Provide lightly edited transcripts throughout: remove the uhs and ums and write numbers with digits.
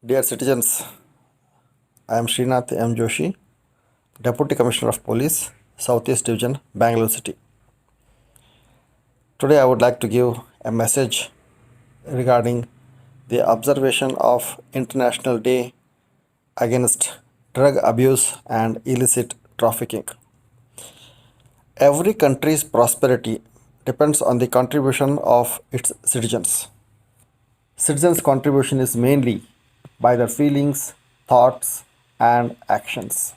Dear citizens, I am Srinath M. Joshi, Deputy Commissioner of Police, Southeast Division, Bangalore City. Today I would like to give a message regarding the observation of International Day Against Drug Abuse and Illicit Trafficking. Every country's prosperity depends on the contribution of its citizens. Citizens' contribution is mainly by their feelings, thoughts, and actions.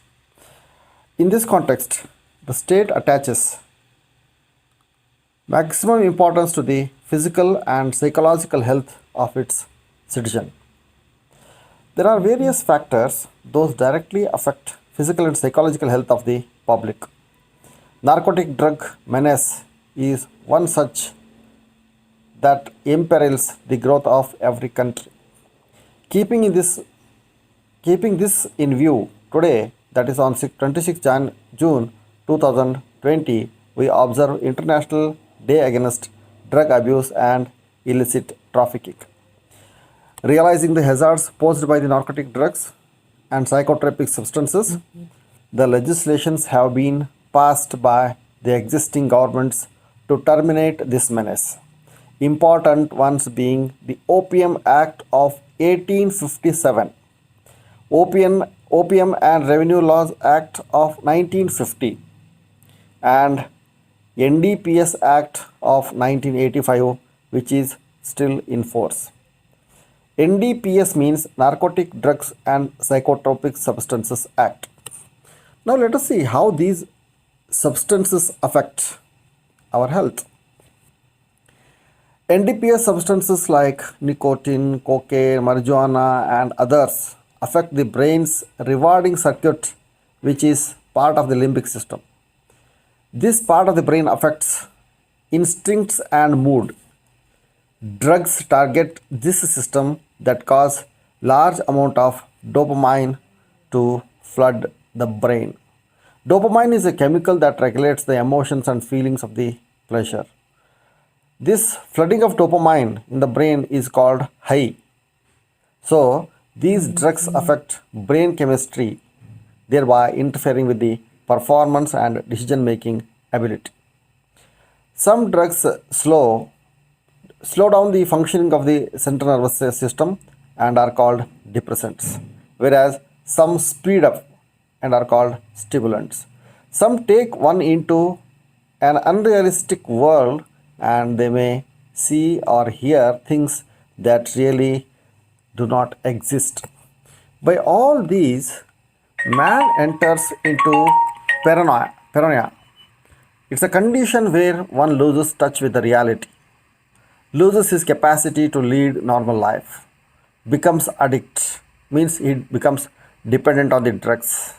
In this context, the state attaches maximum importance to the physical and psychological health of its citizen. There are various factors those directly affect physical and psychological health of the public. Narcotic drug menace is one such that imperils the growth of every country. Keeping in this Keeping this in view, today, that is on 26 June 2020, we observe International Day Against Drug Abuse and Illicit Trafficking. Realizing the hazards posed by the narcotic drugs and psychotropic substances, the legislations have been passed by the existing governments to terminate this menace. Important ones being the Opium Act of 1857, Opium and Revenue Laws Act of 1950, and NDPS Act of 1985, which is still in force. NDPS means Narcotic Drugs and Psychotropic Substances Act. Now let us see how these substances affect our health. NDPS substances like nicotine, cocaine, marijuana, and others affect the brain's rewarding circuit, which is part of the limbic system. This part of the brain affects instincts and mood. Drugs target this system that cause large amount of dopamine to flood the brain. Dopamine is a chemical that regulates the emotions and feelings of the pleasure. This flooding of dopamine in the brain is called high. So, these drugs affect brain chemistry, thereby interfering with the performance and decision making ability. Some drugs slow down the functioning of the central nervous system and are called depressants, whereas some speed up and are called stimulants. Some take one into an unrealistic world and they may see or hear things that really do not exist. By all these, man enters into paranoia. It's a condition where one loses touch with the reality, loses his capacity to lead normal life, becomes addict, means he becomes dependent on the drugs.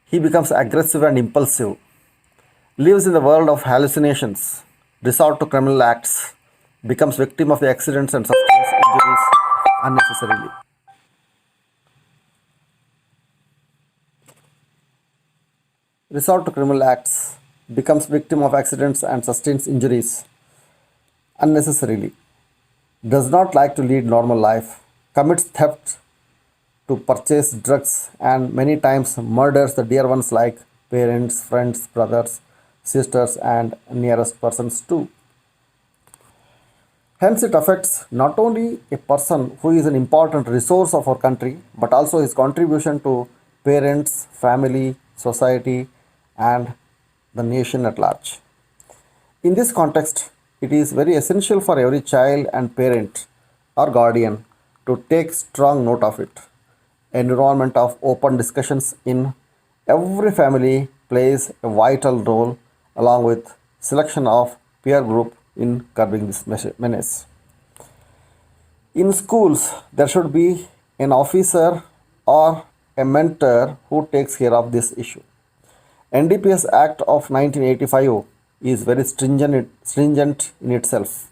He becomes aggressive and impulsive, lives in the world of hallucinations, resort to criminal acts, becomes victim of the accidents and substance injuries unnecessarily. Resort to criminal acts, becomes victim of accidents and sustains injuries unnecessarily, does not like to lead normal life, commits theft to purchase drugs, and many times murders the dear ones like parents, friends, brothers, sisters, and nearest persons too. Hence, it affects not only a person who is an important resource of our country, but also his contribution to parents, family, society, and the nation at large. In this context, it is very essential for every child and parent or guardian to take strong note of it. Environment of open discussions in every family plays a vital role along with selection of peer group in curbing this menace. In schools, there should be an officer or a mentor who takes care of this issue. NDPS Act of 1985 is very stringent in itself.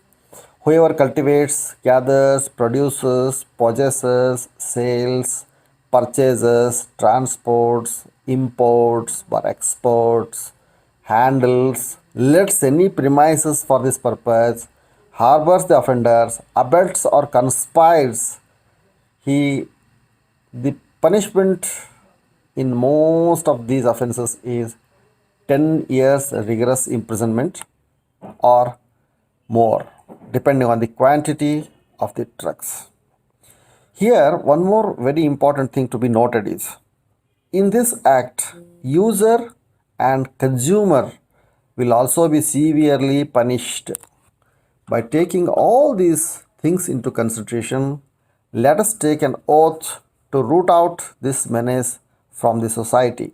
Whoever cultivates, gathers, produces, possesses, sales, purchases, transports, imports or exports, handles, lets any premises for this purpose, harbors the offenders, abets or conspires he the punishment in most of these offenses is 10 years rigorous imprisonment or more, depending on the quantity of the drugs. Here, one more very important thing to be noted is in this act, user and consumer will also be severely punished. By taking all these things into consideration, let us take an oath to root out this menace from the society.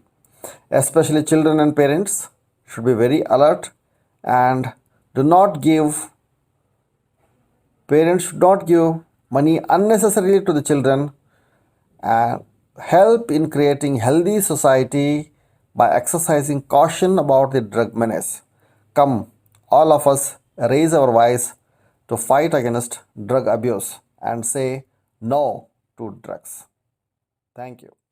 Especially children and parents should be very alert and do not give parents should not give money unnecessarily to the children and help in creating healthy society by exercising caution about the drug menace. Come, all of us raise our voice to fight against drug abuse and say no to drugs. Thank you.